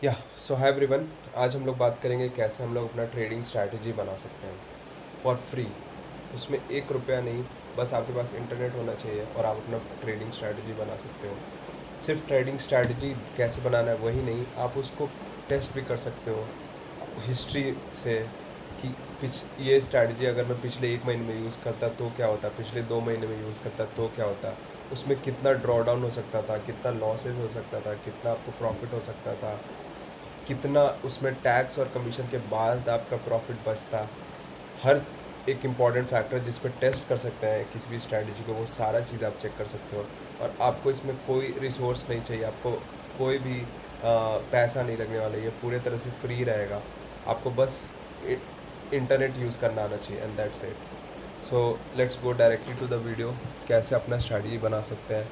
या सो hi everyone. आज हम लोग बात करेंगे कैसे हम लोग अपना ट्रेडिंग स्ट्रैटेजी बना सकते हैं फॉर फ्री। उसमें 1 रुपया नहीं, बस आपके पास इंटरनेट होना चाहिए और आप अपना ट्रेडिंग स्ट्रैटेजी बना सकते हो। सिर्फ ट्रेडिंग स्ट्रैटेजी कैसे बनाना है वही नहीं, आप उसको टेस्ट भी कर सकते हो हिस्ट्री से कि ये स्ट्रैटेजी अगर मैं पिछले 1 महीने में यूज़ करता तो क्या होता, पिछले 2 महीने में यूज़ करता तो क्या होता, उसमें कितना ड्रॉ डाउन हो सकता था, कितना लॉसेस हो सकता था, कितना आपको प्रॉफिट हो सकता था, कितना उसमें टैक्स और कमीशन के बाद आपका प्रॉफिट बचता। हर एक इम्पॉर्टेंट फैक्टर जिस पर टेस्ट कर सकते हैं किसी भी स्ट्रैटेजी को, वो सारा चीज़ आप चेक कर सकते हो। और आपको इसमें कोई रिसोर्स नहीं चाहिए, आपको कोई भी पैसा नहीं लगने वाला, ये पूरे तरह से फ्री रहेगा। आपको बस इंटरनेट यूज़ करना आना चाहिए and that's it. So let's go directly to the video, कैसे अपना स्ट्रैटेजी बना सकते हैं।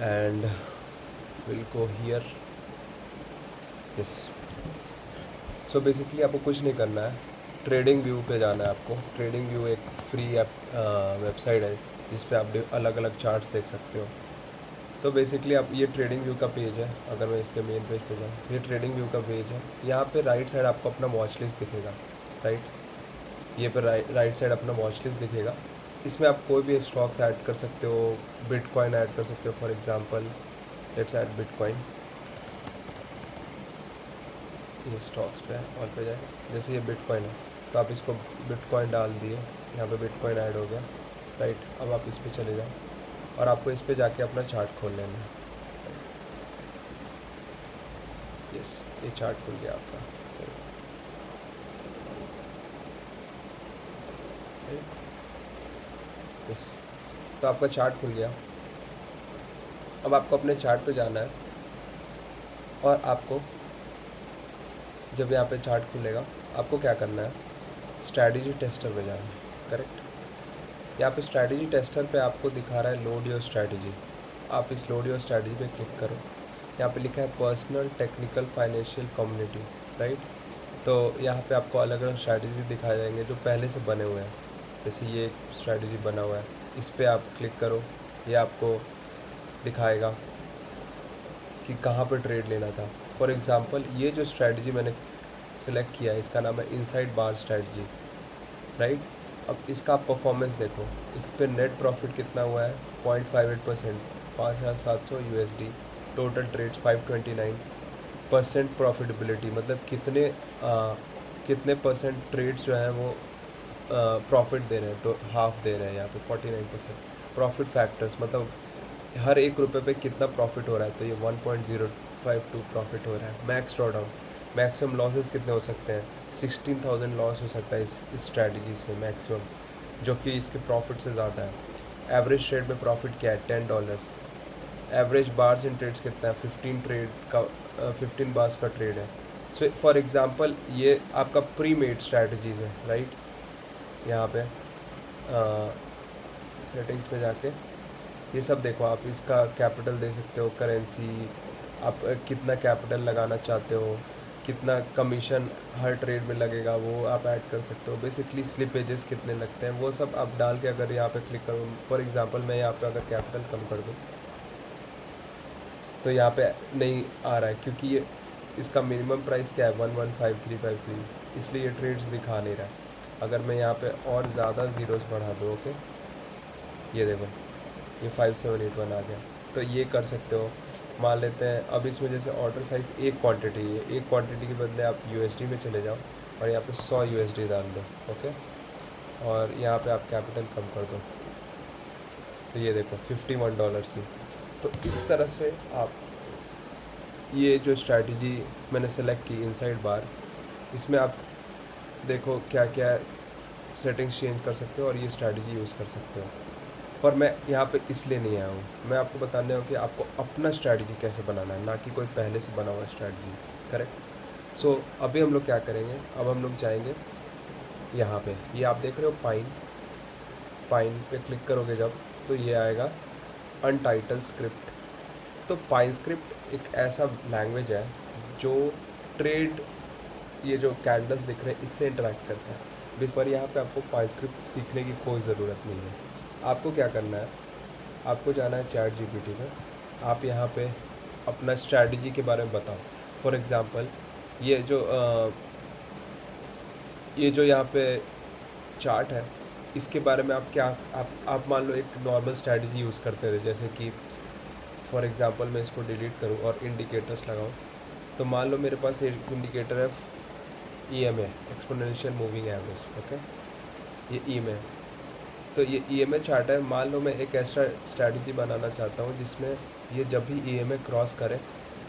And will go here. Yes, so basically आपको कुछ नहीं करना है, ट्रेडिंग व्यू पे जाना है आपको। ट्रेडिंग व्यू एक फ्री ऐप वेबसाइट है जिस पे आप अलग अलग चार्ट्स देख सकते हो। तो बेसिकली आप, ये ट्रेडिंग व्यू का पेज है। अगर मैं इसके मेन पेज पे जाऊँ, ये ट्रेडिंग व्यू का पेज है। यहाँ पे राइट साइड आपको अपना वॉच लिस्ट दिखेगा, राइट। ये पर राइट साइड अपना वॉच लिस्ट दिखेगा। इसमें आप कोई भी स्टॉक्स ऐड कर सकते हो, बिटकॉइन ऐड कर सकते हो। For example let's add bitcoin. ये स्टॉक्स पे है और पे जाए, जैसे ये बिटकॉइन है तो आप इसको बिटकॉइन डाल दिए, यहाँ पे बिटकॉइन ऐड हो गया, राइट। अब आप इस पे चले जाओ और आपको इस पे जाके अपना चार्ट खोल लेना है। यस, ये चार्ट खुल गया आपका। यस, तो आपका चार्ट खुल गया। अब आपको अपने चार्ट पे जाना है और आपको जब यहाँ पे चार्ट खुलेगा आपको क्या करना है, स्ट्रैटेजी टेस्टर पे जाना है, करेक्ट। यहाँ पे स्ट्रैटेजी टेस्टर पे आपको दिखा रहा है लोड योर स्ट्रैटेजी। आप इस लोड योर स्ट्रैटेजी पे क्लिक करो। यहाँ पे लिखा है personal technical financial community, right. तो यहाँ पे आपको अलग अलग स्ट्रैटेजी दिखाए जाएंगे जो पहले से बने हुए हैं। जैसे ये एक स्ट्रैटेजी बना हुआ है, इस पर आप क्लिक करो, ये आपको दिखाएगा कि कहाँ पर ट्रेड लेना था। फॉर एग्ज़ाम्पल ये जो स्ट्रैटेजी मैंने सेलेक्ट किया है इसका नाम है इनसाइड बार स्ट्रैटेजी, राइट। अब इसका आप परफॉर्मेंस देखो, इस पर नेट प्रॉफिट कितना हुआ है, 0.58%, 5,700 USD। टोटल ट्रेड्स 529% प्रॉफिटेबिलिटी, मतलब कितने परसेंट ट्रेड्स जो हैं वो प्रॉफिट दे रहे हैं, तो हाफ दे रहे हैं यहाँ पे 49%। प्रॉफिट फैक्टर्स मतलब हर 1 रुपये पे कितना प्रॉफिट हो रहा है, तो ये 1.052 प्रॉफिट हो रहा है। Max draw down, maximum losses कितने हो सकते हैं, 16,000 लॉस हो सकता है इस स्ट्रैटेजी से मैक्सिमम, जो कि इसके प्रॉफिट से ज़्यादा है। एवरेज ट्रेड में प्रॉफिट क्या है, $10। एवरेज बार्स इन ट्रेड्स कितना है, 15 बार्स का ट्रेड है। सो फॉर एग्ज़ाम्पल ये आपका प्री मेड स्ट्रैटेजीज़ है, राइट। यहाँ पे सेटिंग्स में जाके ये सब देखो, आप इसका कैपिटल दे सकते हो, करेंसी, आप कितना कैपिटल लगाना चाहते हो, कितना कमीशन हर ट्रेड में लगेगा वो आप ऐड कर सकते हो। बेसिकली स्लिपेजेस कितने लगते हैं वो सब आप डाल के अगर यहाँ पे क्लिक करूँ, फॉर एग्जांपल मैं यहाँ पे अगर कैपिटल कम कर दूँ तो यहाँ पे नहीं आ रहा है, क्योंकि ये इसका मिनिमम प्राइस क्या है, 115353, इसलिए ये ट्रेड्स दिखा नहीं रहा है। अगर मैं यहाँ पे और ज़्यादा ज़ीरोज़ बढ़ा दूँ, ओके, ये देखो ये 5781 आ गया। तो ये कर सकते हो। मान लेते हैं अब इसमें जैसे ऑर्डर साइज़ एक क्वांटिटी है, एक क्वांटिटी के बदले आप USD में चले जाओ और यहाँ पे 100 USD डाल दो, ओके, और यहाँ पे आप कैपिटल कम कर दो, तो ये देखो $51 सी। तो इस तरह से आप ये जो स्ट्रैटेजी मैंने सेलेक्ट की इनसाइड बार, इसमें आप देखो क्या क्या सेटिंग्स चेंज कर सकते हो और ये स्ट्रैटेजी यूज़ कर सकते हो। पर मैं यहाँ पे इसलिए नहीं आया हूँ, मैं आपको बताने हूँ कि आपको अपना स्ट्रैटेजी कैसे बनाना है, ना कि कोई पहले से बना हुआ स्ट्रैटेजी, करेक्ट। सो अभी हम लोग क्या करेंगे, अब हम लोग जाएंगे यहाँ पे, ये आप देख रहे हो पाइन पे क्लिक करोगे जब, तो ये आएगा अनटाइटल स्क्रिप्ट। तो पाइन स्क्रिप्ट एक ऐसा लैंग्वेज है जो ट्रेड, ये जो कैंडल्स दिख रहे हैं इससे इंटरेक्ट करता है। पर यहाँ पे आपको पाइन स्क्रिप्ट सीखने की कोई ज़रूरत नहीं है। आपको क्या करना है, आपको जाना है चैट GPT में, आप यहाँ पे अपना स्ट्रैटेजी के बारे में बताओ। फॉर एग्ज़ाम्पल ये जो ये जो यहाँ पे चार्ट है, इसके बारे में आप क्या आप मान लो एक नॉर्मल स्ट्रैटेजी यूज़ करते थे, जैसे कि फॉर एग्ज़ाम्पल मैं इसको डिलीट करूँ और इंडिकेटर्स लगाऊँ, तो मान लो मेरे पास एक इंडिकेटर है EMA, exponential moving average, okay, ये EMA। तो ये EMA चार्ट है। मान लो मैं एक ऐसा स्ट्रैटेजी बनाना चाहता हूँ जिसमें ये जब भी EMA क्रॉस करे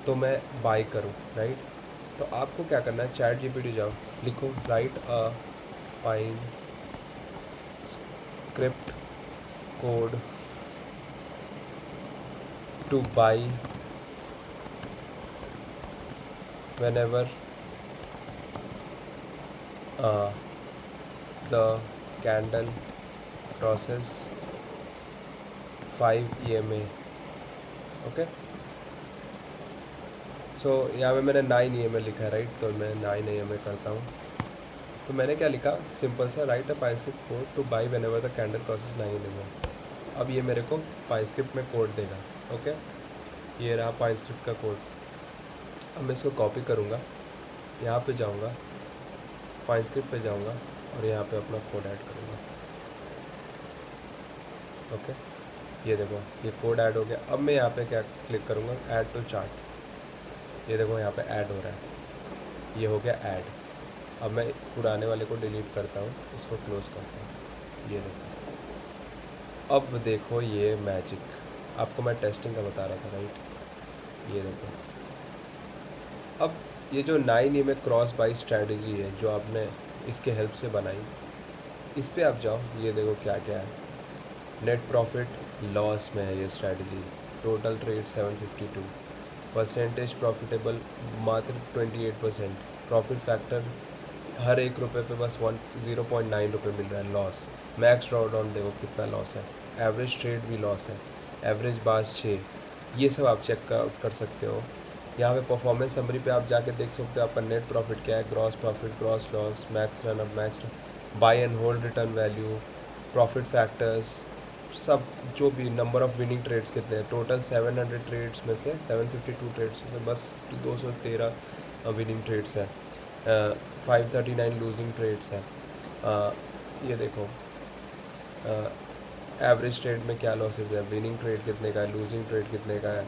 तो मैं बाई करूँ, राइट। तो आपको क्या करना है, चैट GPT जाओ, लिखो write a fine script code to buy whenever the candle crosses 5 EMA, okay. So यहाँ पे मैंने 9 EMA लिखा है, राइट। तो मैं 9 EMA करता हूँ। तो मैंने क्या लिखा, सिंपल सा, write a Pine Script code to buy whenever the candle crosses 9 EMA। अब ये मेरे को पाइस्क्रिप्ट में कोड देगा, ओके। ये रहा पाइस्क्रिप्ट का कोड। अब मैं इसको कॉपी करूँगा, यहाँ पे जाऊँगा, पाइस्क्रिप्ट पे जाऊँगा और यहाँ पे अपना कोड ऐड करूँगा, ओके। ये देखो ये कोड ऐड हो गया। अब मैं यहाँ पे क्या क्लिक करूँगा, ऐड टू चार्ट। ये देखो यहाँ पे ऐड हो रहा है, ये हो गया ऐड। अब मैं पुराने वाले को डिलीट करता हूँ, इसको क्लोज़ करता हूँ। ये देखो, अब देखो ये मैजिक, आपको मैं टेस्टिंग का बता रहा था, राइट। ये देखो, अब ये जो 9 EMA क्रॉस बाई स्ट्रैटेजी है जो आपने इसके हेल्प से बनाई, इस पर आप जाओ, ये देखो क्या क्या है। नेट प्रॉफिट लॉस में है ये strategy, total trade 752, percentage profitable मात्र 28%, प्रॉफिट फैक्टर हर एक रुपये पे बस 0.9 रुपये मिल रहा है लॉस। मैक्स ड्रॉडाउन देखो कितना लॉस है, एवरेज ट्रेड भी लॉस है, एवरेज बास 6। ये सब आप चेक कर सकते हो। यहाँ पे परफॉर्मेंस समरी पे आप जाके देख सकते हो आपका नेट प्रॉफिट क्या है, gross profit, gross loss, max run up, max bye and hold return value, profit factors, सब जो भी, नंबर ऑफ़ विनिंग ट्रेड्स कितने हैं। टोटल 700 ट्रेड्स में से 752 ट्रेड्स में से बस 213 विनिंग ट्रेड्स हैं, 539 लूजिंग ट्रेड्स हैं। ये देखो एवरेज ट्रेड में क्या लॉसेस है, विनिंग ट्रेड कितने का है, लूजिंग ट्रेड कितने का है।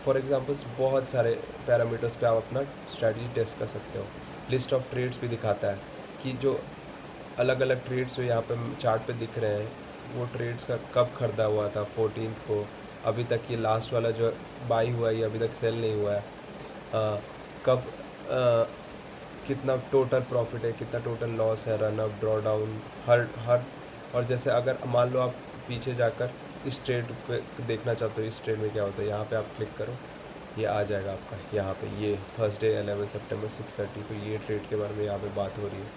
फॉर एग्जांपल्स बहुत सारे पैरामीटर्स पे आप अपना स्ट्रैटेजी टेस्ट कर सकते हो। लिस्ट ऑफ ट्रेड्स भी दिखाता है कि जो अलग अलग ट्रेड्स जो यहाँ पे चार्ट पे दिख रहे हैं, वो ट्रेड्स का कब ख़रीदा हुआ था 14 को, अभी तक ये लास्ट वाला जो बाई हुआ है ये अभी तक सेल नहीं हुआ है, कब कितना टोटल प्रॉफिट है, कितना टोटल लॉस है, रन अप, ड्रॉ डाउन, हर। और जैसे अगर मान लो आप पीछे जाकर इस ट्रेड पे देखना चाहते हो, इस ट्रेड में क्या होता है, यहाँ पे आप क्लिक करो, ये आ जाएगा आपका यहाँ पे, ये थर्सडे 11 सितंबर 6:30, तो ये ट्रेड के बारे में यहाँ पे बात हो रही है।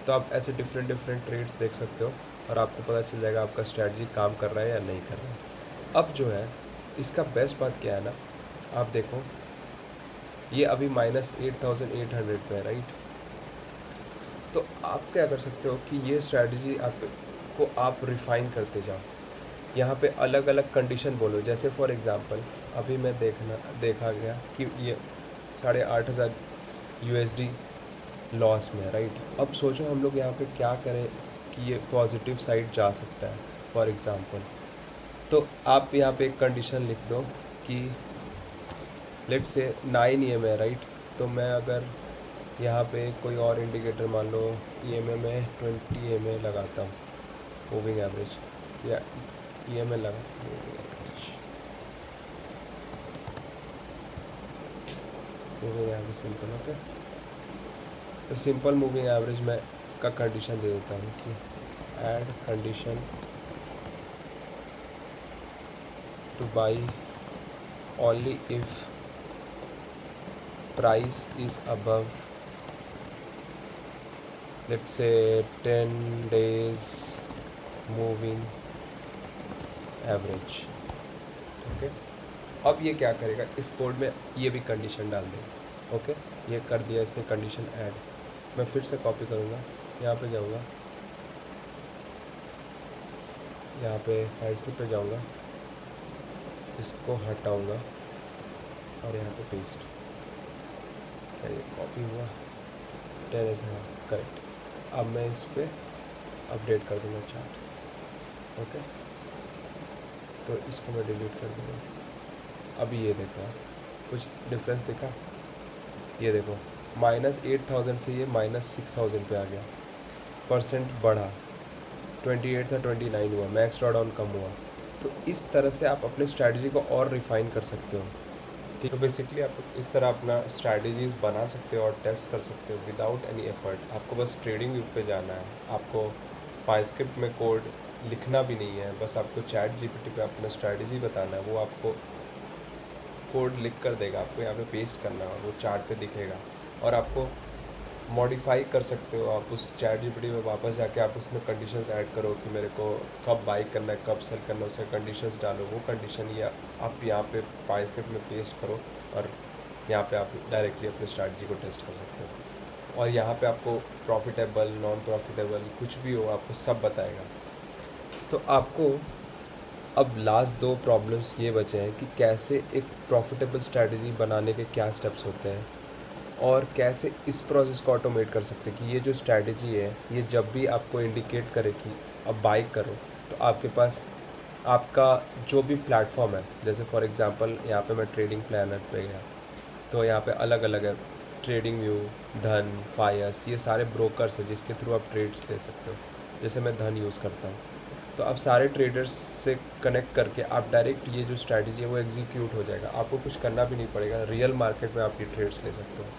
तो आप ऐसे डिफरेंट ट्रेड्स देख सकते हो और आपको पता चल जाएगा आपका स्ट्रैटेजी काम कर रहा है या नहीं कर रहा है। अब जो है इसका बेस्ट बात क्या है ना, आप देखो ये अभी -8,800 पे है, राइट। तो आप क्या कर सकते हो कि ये स्ट्रैटेजी आपको आप रिफ़ाइन करते जाओ। यहाँ पे अलग अलग कंडीशन बोलो, जैसे फॉर एग्ज़ाम्पल अभी मैं देखा गया कि ये 8,500 USD लॉस में है, राइट। अब सोचो हम लोग यहाँ पे क्या करें कि ये पॉजिटिव साइड जा सकता है, फॉर एग्ज़ाम्पल। तो आप यहाँ पे एक कंडीशन लिख दो कि लेट से 9 EMA है, राइट। तो मैं अगर यहाँ पे कोई और इंडिकेटर मान लो EMA में 20 EMA लगाता हूँ, मूविंग एवरेज, या EMA लगा मूविंग एवरेज सिंपल, ओके। तो सिंपल मूविंग एवरेज में का कंडीशन दे देता हूँ कि add condition two by only if price is above let's say 10 days moving average, okay. अब ये क्या करेगा, इस कोड में ये भी कंडीशन डाल देगा, ओके। ये कर दिया इसने कंडीशन ऐड। मैं फिर से कॉपी करूँगा, यहाँ पे जाऊँगा, यहाँ पे प्राइस पे जाऊँगा, इसको हटाऊँगा और यहाँ पे पेस्ट। क्या ये कॉपी हुआ? 10 ऐसे, हाँ करेक्ट। अब मैं इस पर अपडेट कर दूँगा चार्ट। ओके, तो इसको मैं डिलीट कर दूँगा। अभी ये देखो कुछ डिफरेंस दिखा? ये देखो -8,000 से ये -6,000 पे आ गया, परसेंट बढ़ा, 28 था 29 हुआ, मैक्स ड्रॉडाउन कम हुआ। तो इस तरह से आप अपने स्ट्रैटेजी को और रिफ़ाइन कर सकते हो। ठीक, तो बेसिकली आप इस तरह अपना स्ट्रैटेजीज़ बना सकते हो और टेस्ट कर सकते हो विदाउट एनी एफर्ट। आपको बस ट्रेडिंग व्यू पे जाना है, आपको पाइस्क्रिप्ट में कोड लिखना भी नहीं है, बस आपको चैट जीपीटी पे अपना स्ट्रैटेजी बताना है, वो आपको कोड लिख कर देगा, आपको यहाँ पे पेस्ट करना है, वो चार्ट पे दिखेगा। और आपको मॉडिफाई कर सकते हो आप उस चैट जीपीटी में वापस जाके आप उसमें कंडीशंस ऐड करो कि मेरे को कब बाई करना है, कब सेल करना है, उसमें कंडीशंस डालो, वो कंडीशन या आप यहाँ पे पाइस्क्रिप्ट में पेस्ट करो और यहाँ पे आप डायरेक्टली अपनी स्ट्रैटेजी को टेस्ट कर सकते हो। और यहाँ पे आपको प्रॉफिटेबल, नॉन प्रॉफिटेबल कुछ भी हो आपको सब बताएगा। तो आपको अब लास्ट 2 प्रॉब्लम्स ये बचे हैं कि कैसे एक प्रॉफिटेबल स्ट्रैटेजी बनाने के क्या स्टेप्स होते हैं और कैसे इस प्रोसेस को ऑटोमेट कर सकते हैं कि ये जो स्ट्रैटेजी है ये जब भी आपको इंडिकेट करे कि अब बाई करो, तो आपके पास आपका जो भी प्लेटफॉर्म है, जैसे फॉर एग्जांपल यहाँ पे मैं ट्रेडिंग प्लानर पे गया तो यहाँ पे अलग अलग है, ट्रेडिंग व्यू, धन, फायर्स, ये सारे ब्रोकर्स हैं जिसके थ्रू आप ट्रेड ले सकते हो। जैसे मैं धन यूज़ करता हूँ, तो आप सारे ट्रेडर्स से कनेक्ट करके आप डायरेक्ट ये जो स्ट्रैटेजी है वो एग्जीक्यूट हो जाएगा, आपको कुछ करना भी नहीं पड़ेगा, रियल मार्केट में आप ये ट्रेड्स ले सकते हो।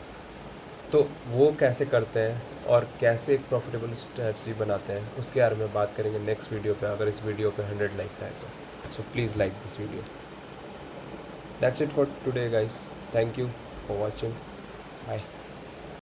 तो वो कैसे करते हैं और कैसे एक प्रॉफिटेबल स्ट्रैटेजी बनाते हैं उसके बारे में बात करेंगे नेक्स्ट वीडियो पे, अगर इस वीडियो पे 100 लाइक्स आए तो। So please like this video. That's it for today guys, thank you for watching, bye.